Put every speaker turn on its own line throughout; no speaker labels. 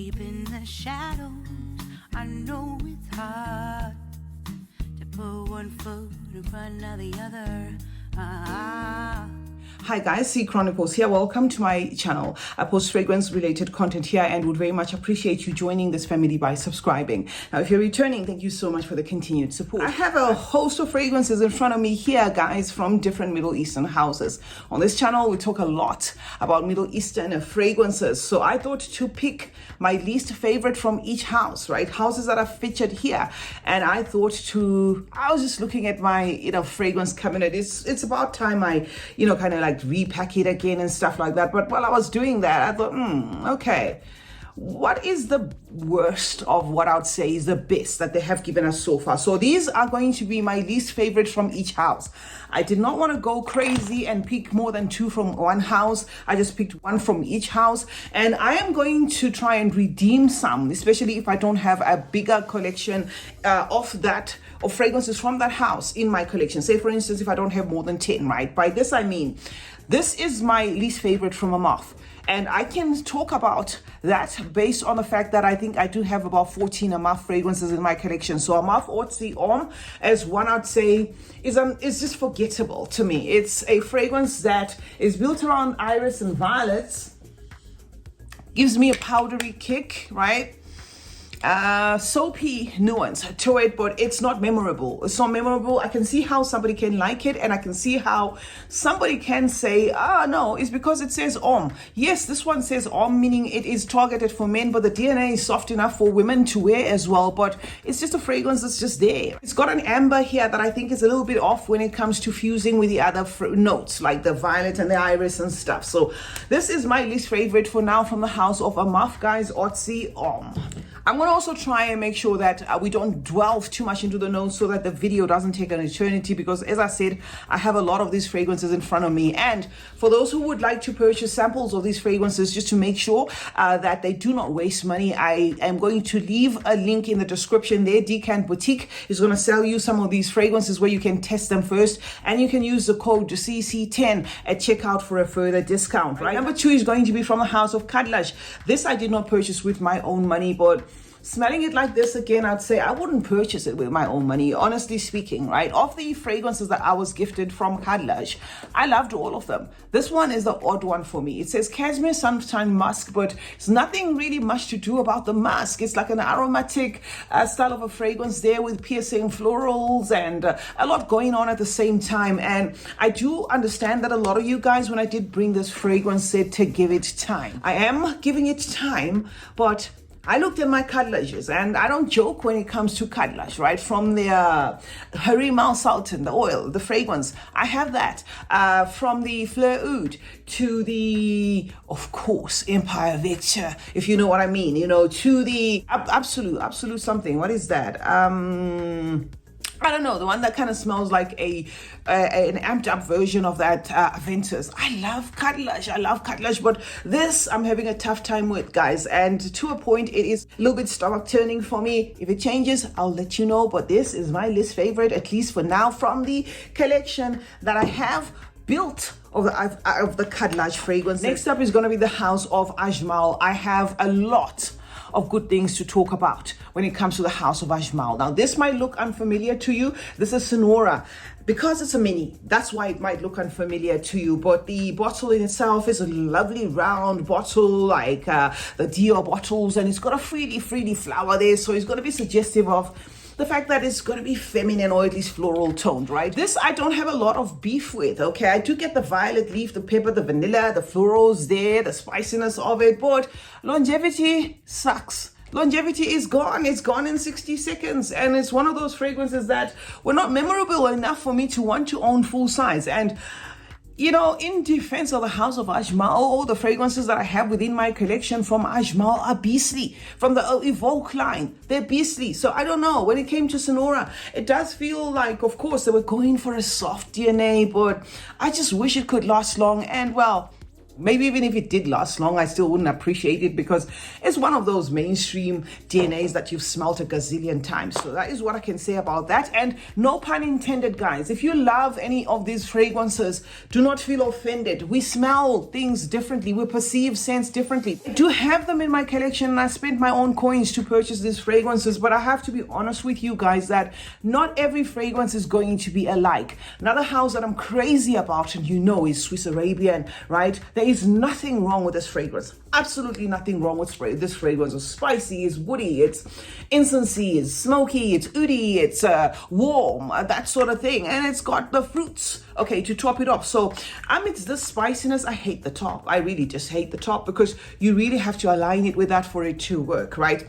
Deep in the shadows, I know it's hard to put one foot in front of the other.
Hi guys, C Chronicles here. Welcome to my channel. I post fragrance related content here and would very much appreciate you joining this family by subscribing. Now, if you're returning, thank you so much for the continued support. I have a host of fragrances in front of me here, guys, from different Middle Eastern houses. On this channel, we talk a lot about Middle Eastern fragrances. So I thought to pick my least favorite from each house, right? Houses that are featured here. And I thought I was just looking at my, fragrance cabinet. It's about time I, kind of like repack it again and stuff like that. But while I was doing that, I thought, okay, what is the worst of what I would say is the best that they have given us so far? So these are going to be my least favorite from each house. I did not want to go crazy and pick more than two from one house. I just picked one from each house, and I am going to try and redeem some, especially if I don't have a bigger collection of fragrances from that house in my collection. Say for instance, if I don't have more than 10, right? By this I mean, this is my least favorite from Armaf. And I can talk about that based on the fact that I think I do have about 14 Armaf fragrances in my collection. So Armaf Odyssey Homme, as one I'd say, is just forgettable to me. It's a fragrance that is built around iris and violets, gives me a powdery kick, right? Soapy nuance to it, but it's not memorable. It's not memorable. I can see how somebody can like it, and I can see how somebody can say, no, it's because it says homme. Yes, this one says homme, meaning it is targeted for men, but the DNA is soft enough for women to wear as well. But it's just a fragrance that's just there. It's got an amber here that I think is a little bit off when it comes to fusing with the other notes, like the violet and the iris and stuff. So this is my least favorite for now from the house of Armaf, guys, Odyssey Homme. I'm going to also try and make sure that we don't delve too much into the notes so that the video doesn't take an eternity, because as I said, I have a lot of these fragrances in front of me. And for those who would like to purchase samples of these fragrances, just to make sure that they do not waste money, I am going to leave a link in the description there. Decant Boutique is going to sell you some of these fragrances where you can test them first, and you can use the code CC10 at checkout for a further discount, right? Number 2 is going to be from the house of Khadlaj. This I did not purchase with my own money, but smelling it like this again, I'd say I wouldn't purchase it with my own money, honestly speaking, right? Of the fragrances that I was gifted from Khadlaj, I loved all of them. This one is the odd one for me. It says cashmere sunshine musk, but it's nothing really much to do about the musk. It's like an aromatic style of a fragrance there with piercing florals and a lot going on at the same time. And I do understand that a lot of you guys, when I did bring this fragrance, said to give it time. I am giving it time, but I looked at my Khadlajes, and I don't joke when it comes to Khadlaj, right? From the Harim Al Sultan, the oil, the fragrance, I have that. From the Fleur Oud to the, of course, Empire Victor, if you know what I mean, to the absolute something. What is that? I don't know, the one that kind of smells like an amped up version of that Aventus. I love Khadlaj, but this I'm having a tough time with, guys. And to a point, it is a little bit stomach turning for me. If it changes, I'll let you know. But this is my least favorite, at least for now, from the collection that I have built of the Khadlaj fragrance. Next up is going to be the house of Ajmal. I have a lot of good things to talk about when it comes to the house of Ajmal. Now, this might look unfamiliar to you. This is Senora. Because it's a mini, that's why it might look unfamiliar to you. But the bottle in itself is a lovely round bottle, like the Dior bottles, and it's got a frilly flower there, so it's going to be suggestive of the fact that it's going to be feminine or at least floral toned, right? This I don't have a lot of beef with, okay? I do get the violet leaf, the pepper, the vanilla, the florals there, the spiciness of it, but longevity sucks. Longevity is gone. It's gone in 60 seconds. And it's one of those fragrances that were not memorable enough for me to want to own full size. And in defense of the house of Ajmal, all the fragrances that I have within my collection from Ajmal are beastly. From the Evoke line, they're beastly. So I don't know. When it came to Senora, it does feel like, of course, they were going for a soft DNA, but I just wish it could last long. And well, Maybe even if it did last long, I still wouldn't appreciate it because it's one of those mainstream DNAs that you've smelt a gazillion times. So that is what I can say about that. And no pun intended, guys. If you love any of these fragrances, do not feel offended. We smell things differently. We perceive scents differently. I do have them in my collection and I spent my own coins to purchase these fragrances. But I have to be honest with you guys that not every fragrance is going to be alike. Another house that I'm crazy about, and you know, is Swiss Arabian, right? There is nothing wrong with this fragrance. Absolutely nothing wrong with this fragrance. It's spicy, it's woody, it's incensey, it's smoky, it's oody, it's warm, that sort of thing. And it's got the fruits, okay, to top it off. So amidst this spiciness, I hate the top. I really just hate the top because you really have to align it with that for it to work, right?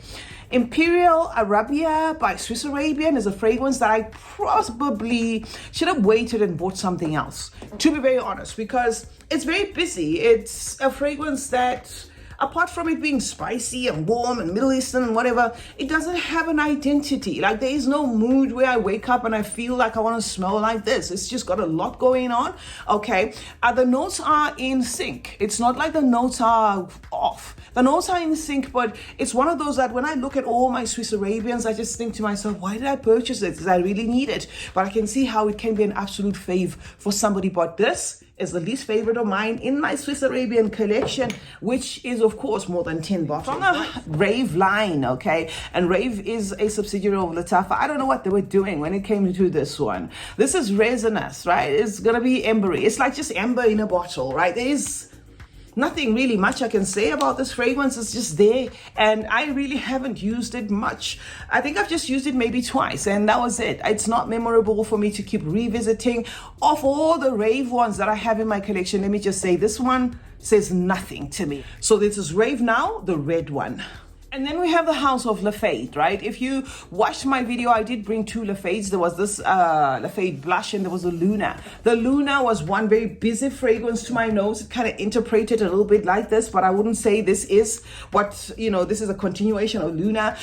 Imperial Arabia by Swiss Arabian is a fragrance that I probably should have waited and bought something else, to be very honest, because it's very busy. It's a fragrance that, apart from it being spicy and warm and Middle Eastern and whatever, it doesn't have an identity. Like, there is no mood where I wake up and I feel like I want to smell like this. It's just got a lot going on, okay? The notes are in sync. It's not like the notes are off. The notes are in sync, but it's one of those that when I look at all my Swiss Arabians, I just think to myself, why did I purchase it? Because I really need it. But I can see how it can be an absolute fave for somebody. But this is the least favorite of mine in my Swiss Arabian collection, which is of course more than 10 bottles. From the Rave line, okay? And Rave is a subsidiary of Lattafa. I don't know what they were doing when it came to this one. This is resinous, right? It's gonna be embery. It's like just amber in a bottle, right? There is nothing really much I can say about this fragrance. It's just there, and I really haven't used it much. I think I've just used it maybe twice, and that was it. It's not memorable for me to keep revisiting. Of all the Rave ones that I have in my collection, let me just say this one says nothing to me. So this is Rave now, the red one. And then we have the House of Lafayette, right? If you watched my video, I did bring two Lafayettes. There was this Lafayette blush and there was a Luna. The Luna was one very busy fragrance to my nose. It kind of interpreted a little bit like this, but I wouldn't say this is what, you know, this is a continuation of Luna.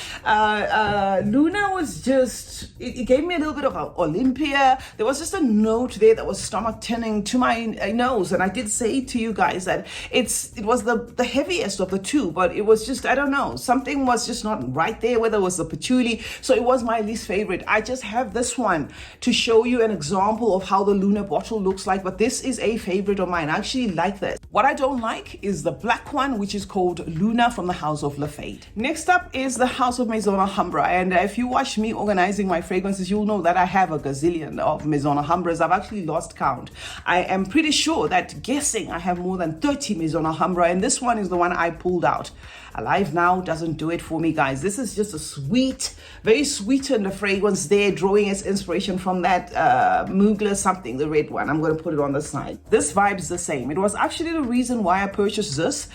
Luna was just, it gave me a little bit of Olympia. There was just a note there that was stomach turning to my nose. And I did say to you guys that it was the heaviest of the two, but it was just, I don't know, something was just not right there, whether it was the patchouli. So it was my least favorite. I just have this one to show you an example of how the Luna bottle looks like, but this is a favorite of mine. I actually like this. What I don't like is the black one, which is called Luna from the House of Lafayette. Next up is the House of Maison Alhambra. And if you watch me organizing my fragrances, you'll know that I have a gazillion of Maison Alhambras. I've actually lost count. I am pretty sure that guessing I have more than 30 Maison Alhambra, and this one is the one I pulled out. Alive Now doesn't do it for me, guys. This is just a sweet, very sweetened fragrance there, drawing its inspiration from that Mugler something, the red one. I'm going to put it on the side. This vibe's the same. It was actually the reason why I purchased this,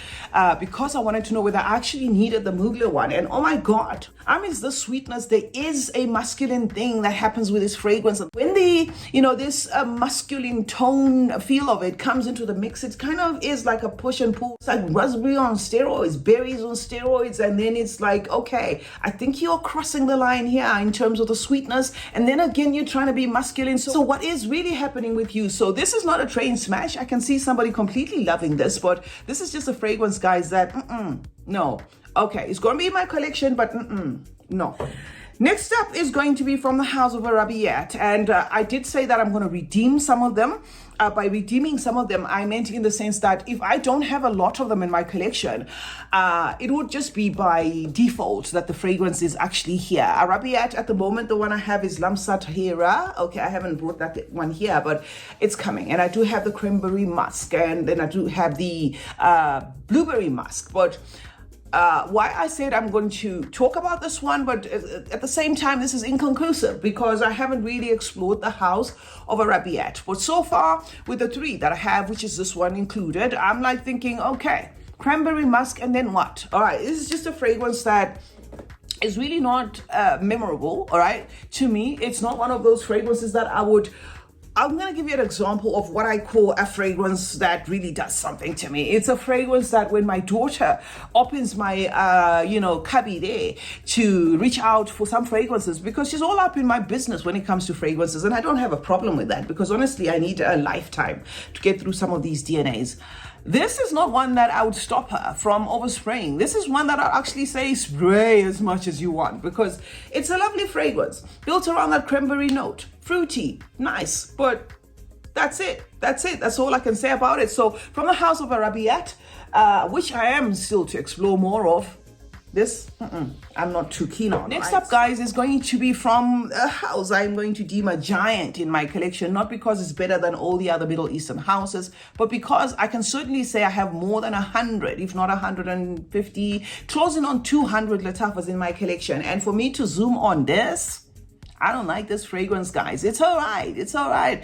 because I wanted to know whether I actually needed the Mugler one. And oh my God, I mean, the sweetness, there is a masculine thing that happens with this fragrance. When the, you know, this masculine tone feel of it comes into the mix, it kind of is like a push and pull. It's like raspberry on steroids, berries on steroids, and then it's like, okay, I think you're crossing the line here in terms of the sweetness, and then again you're trying to be masculine. So what is really happening with you? So this is not a train smash. I can see somebody completely loving this, but this is just a fragrance, guys, that no. Okay, it's going to be in my collection, but no. Next up is going to be from the House of Arabiyat, and I did say that I'm going to redeem some of them. By redeeming some of them, I meant in the sense that if I don't have a lot of them in my collection, it would just be by default that the fragrance is actually here. Arabiyat at the moment, the one I have is Lamsat Hira. Okay, I haven't brought that one here, but it's coming. And I do have the cranberry musk, and then I do have the blueberry musk, but why I said I'm going to talk about this one, but at the same time, this is inconclusive because I haven't really explored the House of Arabiyat. But so far, with the three that I have, which is this one included, I'm like thinking, okay, cranberry musk, and then what? All right, this is just a fragrance that is really not memorable, all right? To me, it's not one of those fragrances that I'm going to give you an example of what I call a fragrance that really does something to me. It's a fragrance that when my daughter opens my, cubby there to reach out for some fragrances, because she's all up in my business when it comes to fragrances. And I don't have a problem with that because honestly, I need a lifetime to get through some of these DNAs. This is not one that I would stop her from overspraying. This is one that I'd actually say spray as much as you want, because it's a lovely fragrance built around that cranberry note. Fruity, nice, but that's it. That's all I can say about it. So from the house of Arabiyat, which I am still to explore more of, this, I'm not too keen on. Next up, guys, is going to be from a house I'm going to deem a giant in my collection, not because it's better than all the other Middle Eastern houses, but because I can certainly say I have more than 100, if not 150, closing on 200 Lattafas in my collection. And for me to zoom on this, I don't like this fragrance, guys. It's all right.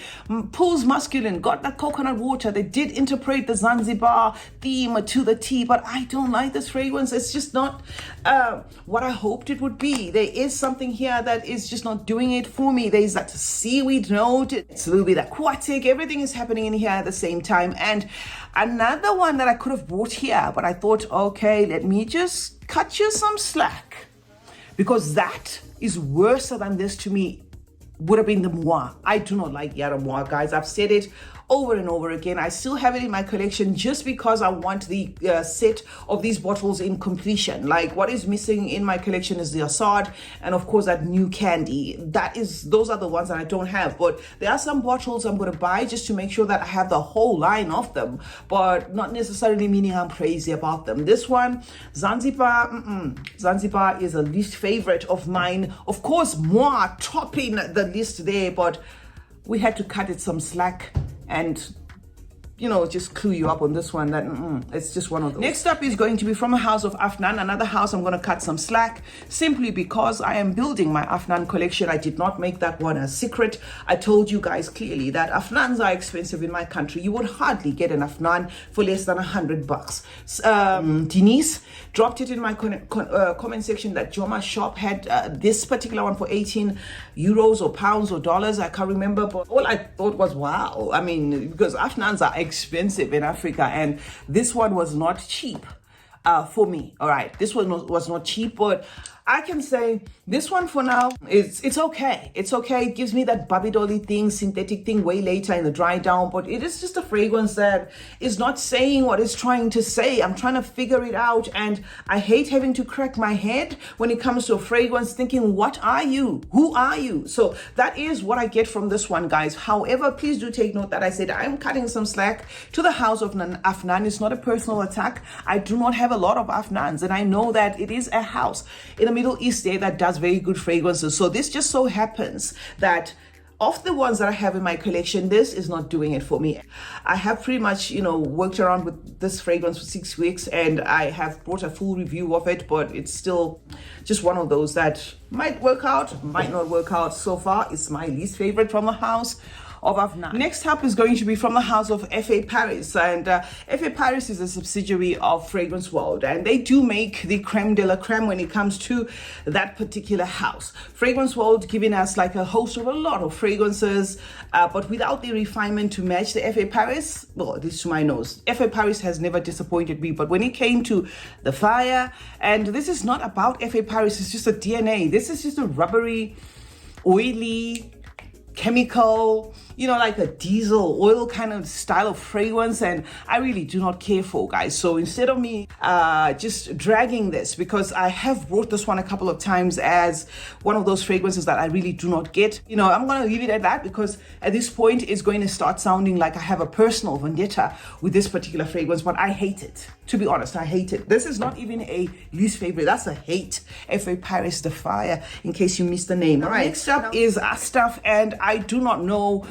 Pulls masculine, got that coconut water. They did interpret the Zanzibar theme to the T, but I don't like this fragrance. It's just not what I hoped it would be. There is something here that is just not doing it for me. There's that seaweed note. It's a little bit aquatic. Everything is happening in here at the same time. And another one that I could have bought here, but I thought, okay, let me just cut you some slack, because that is worse than this to me would have been the Moi. I do not like Yara Moi, guys. I've said it over and over again. I still have it in my collection just because I want the set of these bottles in completion. Like, what is missing in my collection is the Asad, and of course that new candy. Those are the ones that I don't have. But there are some bottles I'm going to buy just to make sure that I have the whole line of them, but not necessarily meaning I'm crazy about them. This one, Zanzibar, Zanzibar is a least favorite of mine. Of course, Moi topping the list there, but we had to cut it some slack and, you know, just clue you up on this one that it's just one of those. Next up is going to be from a house of Afnan, another house I'm going to cut some slack simply because I am building my Afnan collection. I did not make that one a secret. I told you guys clearly that Afnans are expensive in my country. You would hardly get an Afnan for less than $100. Denise dropped it in my comment section that Joma shop had this particular one for 18 euros or pounds or dollars. I can't remember, but all I thought was, wow. I mean, because Afnans are expensive in Africa, and this one was not cheap for me. All right, this one was not cheap, but I can say this one for now it's okay. It's okay. It gives me that Barbie dolly thing, synthetic thing way later in the dry down, but it is just a fragrance that is not saying what it's trying to say. I'm trying to figure it out, and I hate having to crack my head when it comes to a fragrance thinking, what are you? Who are you? So that is what I get from this one, guys. However, please do take note that I said I'm cutting some slack to the house of Afnan. It's not a personal attack. I do not have a lot of Afnans, and I know that it is a house in the Middle East there that does very good fragrances. So this just so happens that of the ones that I have in my collection, this is not doing it for me. I have pretty much, you know, worked around with this fragrance for 6 weeks, and I have brought a full review of it, but it's still just one of those that might work out, might not work out. So far, it's my least favorite from the house of Afnan. Next up is going to be from the house of F.A. Paris, and F.A. Paris is a subsidiary of Fragrance World, and they do make the creme de la creme when it comes to that particular house. Fragrance World giving us like a host of a lot of fragrances, but without the refinement to match the F.A. Paris. Well, at least to my nose, F.A. Paris has never disappointed me, but when it came to the fire, and this is not about F.A. Paris, it's just a DNA. This is just a rubbery, oily, chemical, you know, like a diesel oil kind of style of fragrance, and I really do not care for, guys. So instead of me just dragging this, because I have brought this one a couple of times as one of those fragrances that I really do not get, you know, I'm going to leave it at that, because at this point it's going to start sounding like I have a personal vendetta with this particular fragrance, but I hate it. To be honest, I hate it. This is not even a least favorite. That's a hate. F.A. Paris the Fire, in case you missed the name. All right, next up is Asdaaf, and I do not know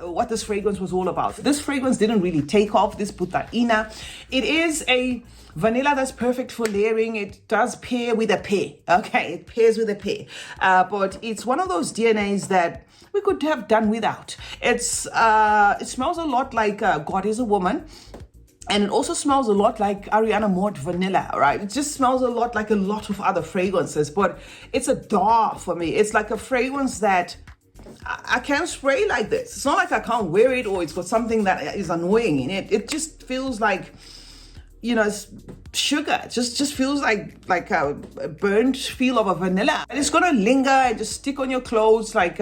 what this fragrance was all about. This fragrance didn't really take off, this buthaina. It is a vanilla that's perfect for layering. It does pair with a pear. Okay, it pairs with a pear. But it's one of those DNAs that we could have done without. It smells a lot like God is a Woman. And it also smells a lot like Ariana Mort vanilla, right? It just smells a lot like a lot of other fragrances, but it's a DAW for me. It's like a fragrance that I can't spray like this. It's not like I can't wear it or it's got something that is annoying in it. It just feels like, you know, sugar. It just feels like a burnt feel of a vanilla, and it's gonna linger and just stick on your clothes like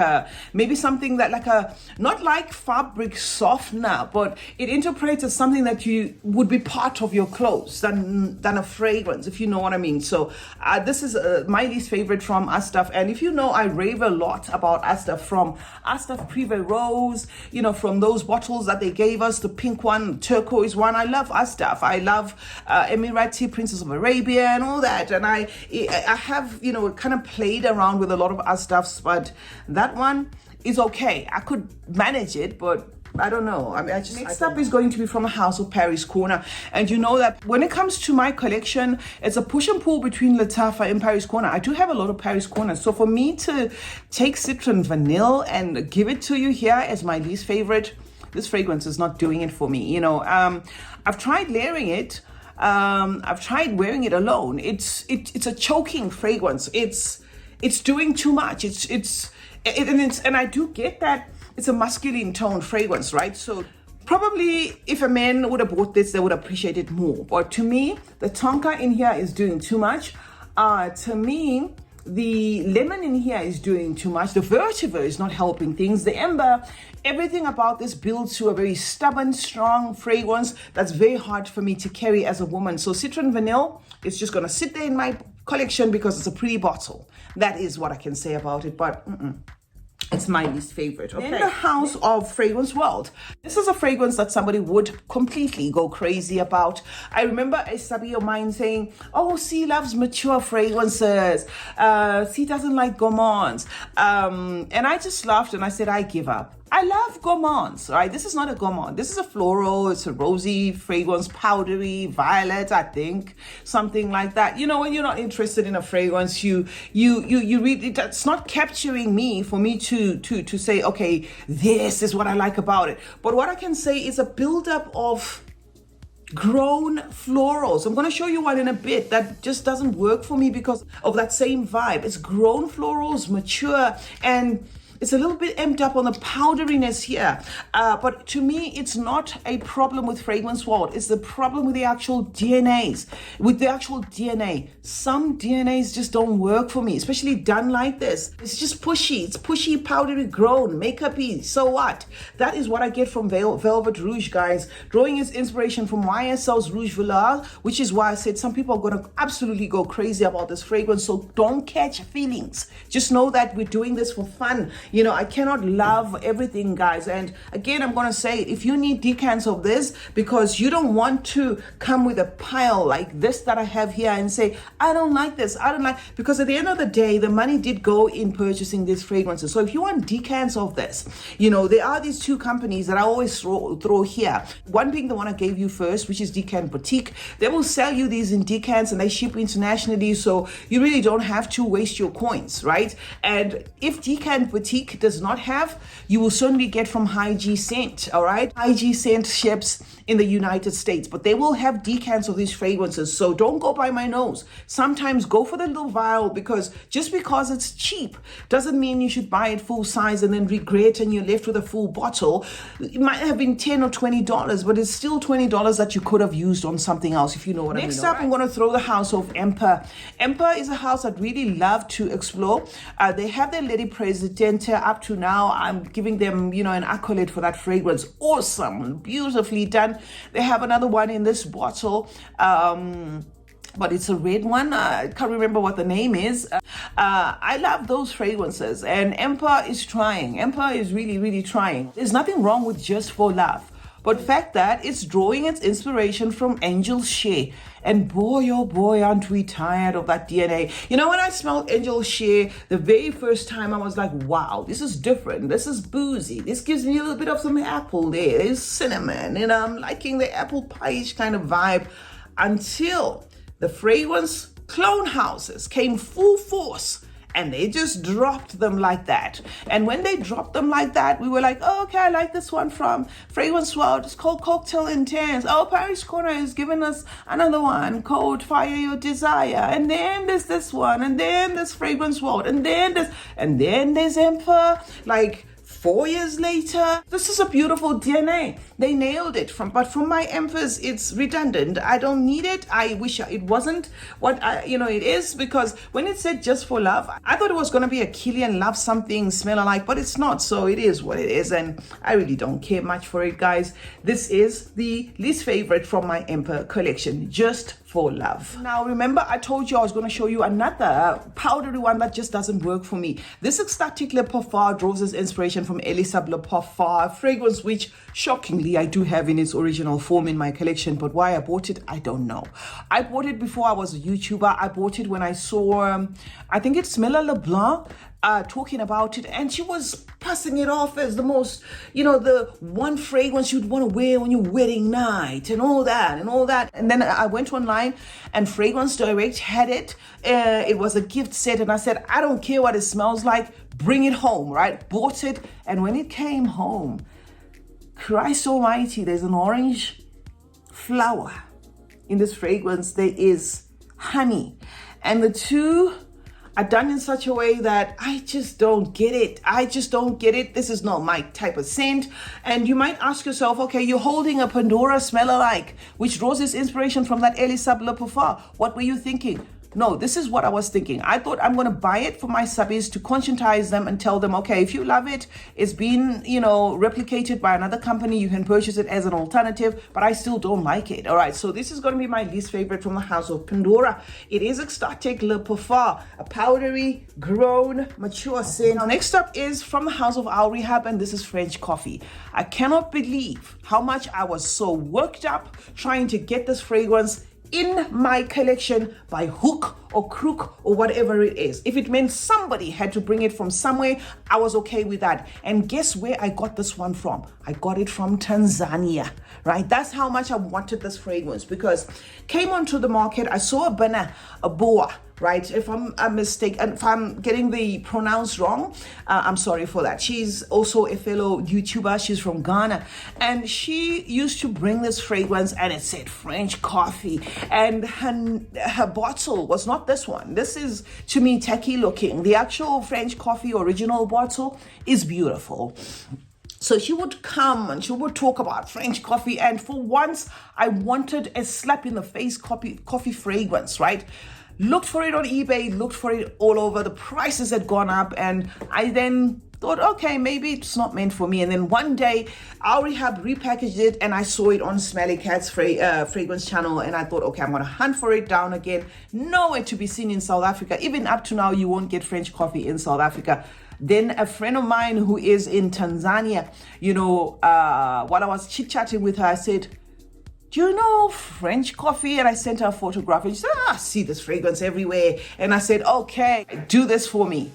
maybe something that like a, not like fabric softener, but it interprets as something that you would be part of your clothes than a fragrance, if you know what I mean. So this is my least favorite from Asdaaf. And if you know, I rave a lot about Asdaaf, from Asdaaf Privé Rose, you know, from those bottles that they gave us, the pink one, turquoise one. I love Asdaaf. I love Emirati, Princess of Arabia, and all that. And I have, you know, kind of played around with a lot of Asdaafs, but that one is okay. I could manage it, but I don't know. I mean, next up is going to be from a house of Paris Corner. And you know that when it comes to my collection, it's a push and pull between Lattafa and Paris Corner. I do have a lot of Paris Corners. So for me to take Citron Vanille and give it to you here as my least favorite, this fragrance is not doing it for me. You know, I've tried layering it. I've tried wearing it alone. It's a choking fragrance. It's doing too much. And I do get that it's a masculine tone fragrance, right? So probably if a man would have bought this, they would appreciate it more. But to me, the tonka in here is doing too much. To me, the lemon in here is doing too much. The vetiver is not helping things. The ember, everything about this builds to a very stubborn, strong fragrance that's very hard for me to carry as a woman. So Citron Vanille is just going to sit there in my collection because it's a pretty bottle. That is what I can say about it, but it's my least favorite. Okay. In the house of Fragrance World, this is a fragrance that somebody would completely go crazy about. I remember a subby of mine saying, oh, C loves mature fragrances. C doesn't like gourmands. And I just laughed and I said, I give up. I love gourmands, right? This is not a gourmand. This is a floral. It's a rosy fragrance, powdery, violet, I think, something like that. You know, when you're not interested in a fragrance, you read it. It's not capturing me for me to say, okay, this is what I like about it. But what I can say is a buildup of grown florals. I'm going to show you one in a bit that just doesn't work for me because of that same vibe. It's grown florals, mature, and it's a little bit amped up on the powderiness here. But to me, it's not a problem with Fragrance World. It's the problem with the actual DNAs. With the actual DNA. Some DNAs just don't work for me, especially done like this. It's just pushy. It's pushy, powdery, grown, makeup-y. So what? That is what I get from Velvet Rouge, guys. Drawing its inspiration from YSL's Rouge Velour, which is why I said some people are going to absolutely go crazy about this fragrance. So don't catch feelings. Just know that we're doing this for fun. You know, I cannot love everything, guys. And again, I'm going to say, if you need decants of this because you don't want to come with a pile like this that I have here and say, I don't like this, I don't like, because at the end of the day, the money did go in purchasing these fragrances. So if you want decants of this, you know, there are these two companies that I always throw here. One being the one I gave you first, which is Decant Boutique. They will sell you these in decants and they ship internationally. So you really don't have to waste your coins, right? And if Decant Boutique does not have, you will certainly get from High G Scent, all right? High G Scent ships in the United States, but they will have decants of these fragrances. So don't go by my nose. Sometimes go for the little vial, because just because it's cheap doesn't mean you should buy it full size and then regret and you're left with a full bottle. It might have been $10 or $20, but it's still $20 that you could have used on something else, if you know what I mean. Next up, I'm going to throw the house of Emper. Emper is a house I'd really love to explore. They have their Lady Presidente up to now. I'm giving them, you know, an accolade for that fragrance. Awesome, beautifully done. They have another one in this bottle, but it's a red one. I can't remember what the name is. I love those fragrances, and Emper is trying. Emper is really, really trying. There's nothing wrong with Just for Love, but the fact that it's drawing its inspiration from Angel Shea. And boy, oh boy, aren't we tired of that DNA. You know, when I smelled Angel Shea the very first time, I was like, wow, this is different. This is boozy. This gives me a little bit of some apple there. There's cinnamon, and I'm liking the apple pie-ish kind of vibe, until the fragrance clone houses came full force. And they just dropped them like that. And when they dropped them like that, we were like, oh, okay, I like this one from Fragrance World. It's called Cocktail Intense. Oh, Paris Corner is giving us another one called Fire Your Desire. And then there's this one. And then there's Fragrance World. And then there's Emper. Like, 4 years later. This is a beautiful DNA. They nailed it. But from my Empers, it's redundant. I don't need it. I wish it wasn't what it is, because when it said just for love, I thought it was going to be a Kilian love something smell alike, but it's not. So it is what it is, and I really don't care much for it, guys. This is the least favorite from my Emper collection, just for love. Now remember, I told you I was going to show you another powdery one that just doesn't work for me. This Ecstatic Le Parfum draws its inspiration from Elisab Le Parfum fragrance, which shockingly I do have in its original form in my collection, but why I bought it, I don't know. I bought it before I was a YouTuber. I bought it when I saw I think it's Mila LeBlanc talking about it, and she was passing it off as the most, the one fragrance you'd want to wear on your wedding night and all that. And then I went online and Fragrance Direct had it. It was a gift set, and I said, I don't care what it smells like, bring it home, right? Bought it, and when it came home, Christ almighty, there's an orange flower in this fragrance. There is honey, and the two are done in such a way that I just don't get it. This is not my type of scent. And you might ask yourself, okay, you're holding a Pandora smell alike, which draws its inspiration from that Elisab Le Parfum. What were you thinking? No, this is what I was thinking. I thought I'm going to buy it for my subbies to conscientize them and tell them, okay, if you love it, it's been, replicated by another company, you can purchase it as an alternative, but I still don't like it. All right, so this is going to be my least favorite from the house of Pandora. It is Ecstatic Le Parfum, a powdery, grown, mature scent. Now, next up is from the house of Rehab, and this is French Coffee. I cannot believe how much I was so worked up trying to get this fragrance in my collection by hook or crook or whatever it is. If it meant somebody had to bring it from somewhere, I was okay with that. And guess where I got this one from? I got it from Tanzania, right? That's how much I wanted this fragrance, because came onto the market, I saw a boa, right? If I'm a mistake, and if I'm getting the pronounce wrong, I'm sorry for that. She's also a fellow YouTuber. She's from Ghana, and she used to bring this fragrance, and it said French Coffee, and her bottle was not this one. This is, to me, tacky looking. The actual French Coffee original bottle is beautiful. So she would come and she would talk about French coffee, and for once I wanted a slap in the face coffee fragrance, right? Looked for it on eBay, looked for it all over. The prices had gone up, and I then thought, okay, maybe it's not meant for me. And then one day, Rehab repackaged it, and I saw it on Smelly Cat's fragrance channel, and I thought, okay, I'm going to hunt for it down again. Nowhere to be seen in South Africa. Even up to now, you won't get French coffee in South Africa. Then a friend of mine who is in Tanzania, while I was chit-chatting with her, I said, do you know French Coffee? And I sent her a photograph, and she said, I see this fragrance everywhere. And I said, okay, do this for me.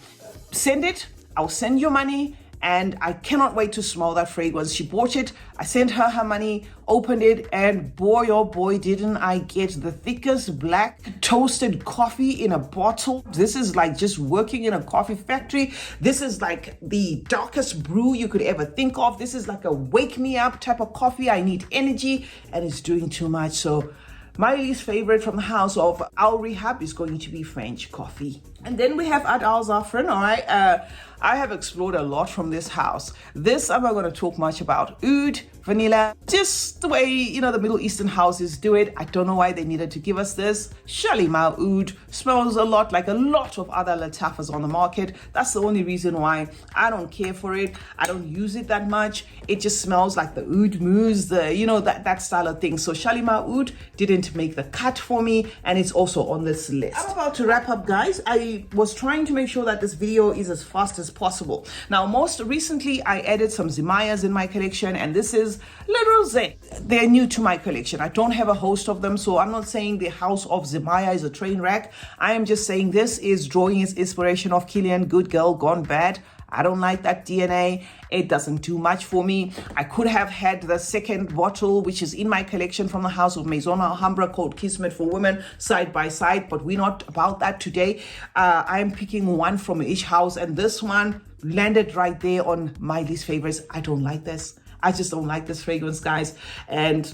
Send it, I'll send you money, and I cannot wait to smell that fragrance. She bought it, I sent her money, opened it, and boy, oh boy, didn't I get the thickest black toasted coffee in a bottle. This is like just working in a coffee factory. This is like the darkest brew you could ever think of. This is like a wake me up type of coffee. I need energy, and it's doing too much. So my least favorite from the house of Rehab is going to be French Coffee. And then we have Ard Al Zaafaran. All right, I have explored a lot from this house. This I'm not going to talk much about. Oud, vanilla, just the way, the Middle Eastern houses do it. I don't know why they needed to give us this. Shalimar Oud smells a lot like a lot of other Lattafas on the market. That's the only reason why I don't care for it. I don't use it that much. It just smells like the Oud mousse, that style of thing. So Shalimar Oud didn't make the cut for me, and it's also on this list. I'm about to wrap up, guys. I was trying to make sure that this video is as fast as possible. Now, most recently, I added some Zimayas in my collection, and this is La Rose. They're new to my collection. I don't have a host of them, so I'm not saying the house of Zimaya is a train wreck. I am just saying this is drawing its inspiration of Kilian, good girl gone bad. I don't like that DNA. It doesn't do much for me. I could have had the second bottle, which is in my collection from the house of Maison Alhambra, called Kismet for Women, side by side, but we're not about that today. I am picking one from each house, and this one landed right there on my least favorites. I don't like this. I just don't like this fragrance, guys. And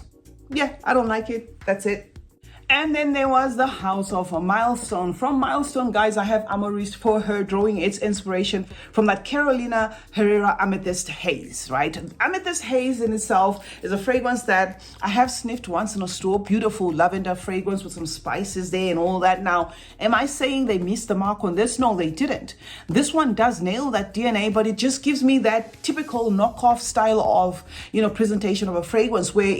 yeah, I don't like it. That's it. And then there was the house of a Milestone. From Milestone, guys, I have Amorist for her, drawing its inspiration from that Carolina Herrera Amethyst Haze, right? Amethyst Haze in itself is a fragrance that I have sniffed once in a store. Beautiful lavender fragrance with some spices there and all that. Now, am I saying they missed the mark on this? No, they didn't. This one does nail that DNA, but it just gives me that typical knockoff style of, presentation of a fragrance where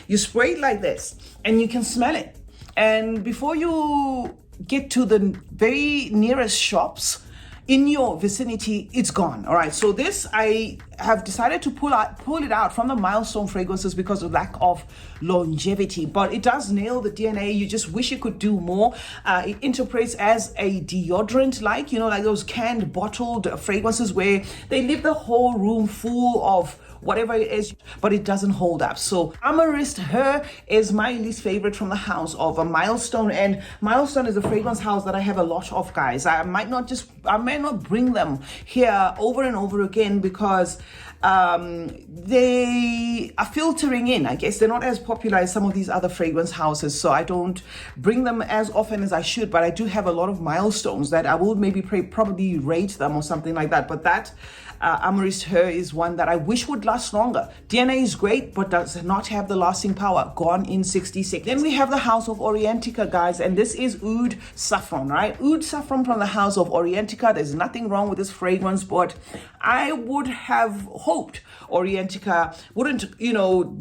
you spray it like this and you can smell it. And before you get to the very nearest shops in your vicinity, it's gone. All right. So this, I have decided to pull it out from the Milestone fragrances because of lack of longevity, but it does nail the DNA. You just wish you could do more. It interprets as a deodorant, like those canned, bottled fragrances where they leave the whole room full of whatever it is, but it doesn't hold up. So Amorist, her is my least favorite from the house of a Milestone. And Milestone is a fragrance house that I have a lot of, guys. I may not bring them here over and over again because they are filtering in. I guess they're not as popular as some of these other fragrance houses, so I don't bring them as often as I should. But I do have a lot of Milestones that I will maybe probably rate them or something like that. But that Amorist Her is one that I wish would last longer. DNA is great, but does not have the lasting power. Gone in 60 seconds. Then we have the house of Orientica, guys, and this is Oud Saffron, right? Oud Saffron from the house of Orientica. There's nothing wrong with this fragrance, but I would have hoped Orientica wouldn't,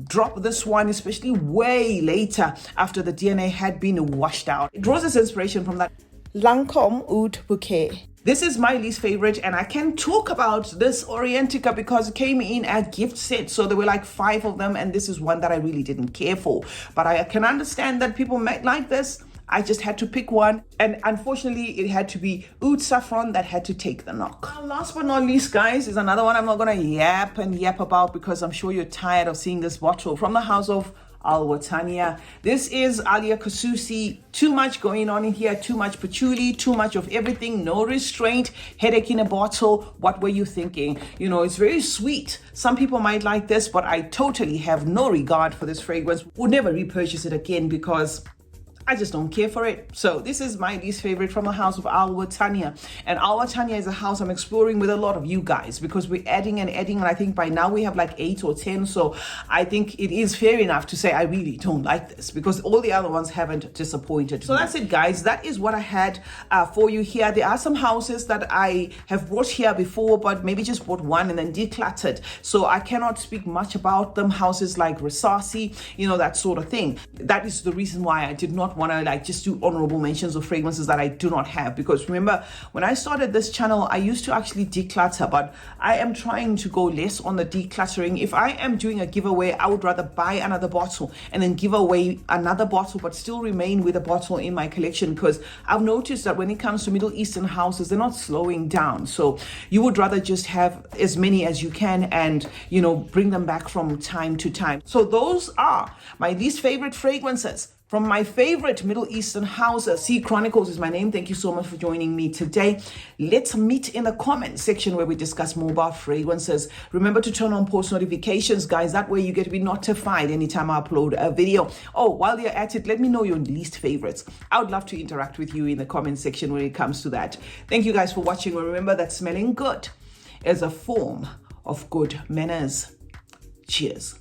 drop this one, especially way later after the DNA had been washed out. It draws its inspiration from that Lancome Oud Bouquet. This is my least favorite, and I can talk about this Orientica because it came in a gift set. So there were like 5 of them, and this is one that I really didn't care for. But I can understand that people might like this. I just had to pick one, and unfortunately it had to be Oud Saffron that had to take the knock. Last but not least, guys, is another one I'm not gonna yap about because I'm sure you're tired of seeing this bottle. From the house of Al-Watania. This is Alia Kasusi. Too much going on in here, too much patchouli, too much of everything, no restraint, headache in a bottle. What were you thinking? It's very sweet. Some people might like this, but I totally have no regard for this fragrance. Would never repurchase it again because I just don't care for it. So this is my least favorite from the house of Al-Watania. And Al-Watania is a house I'm exploring with a lot of you guys because we're adding, and I think by now we have like 8 or 10. So I think it is fair enough to say I really don't like this because all the other ones haven't disappointed. So that's it, guys. That is what I had for you here. There are some houses that I have brought here before, but maybe just bought one and then decluttered. So I cannot speak much about them. Houses like Rasasi, that sort of thing. That is the reason why I did not want to just do honorable mentions of fragrances that I do not have, because remember when I started this channel I used to actually declutter, but I am trying to go less on the decluttering. If I am doing a giveaway, I would rather buy another bottle and then give away another bottle but still remain with a bottle in my collection, because I've noticed that when it comes to Middle Eastern houses, they're not slowing down. So you would rather just have as many as you can and bring them back from time to time. So those are my least favorite fragrances from my favorite Middle Eastern house. Sea Chronicles is my name. Thank you so much for joining me today. Let's meet in the comment section where we discuss more about fragrances. Remember to turn on post notifications, guys. That way you get to be notified anytime I upload a video. Oh, while you're at it, let me know your least favorites. I would love to interact with you in the comment section when it comes to that. Thank you guys for watching. Remember that smelling good is a form of good manners. Cheers.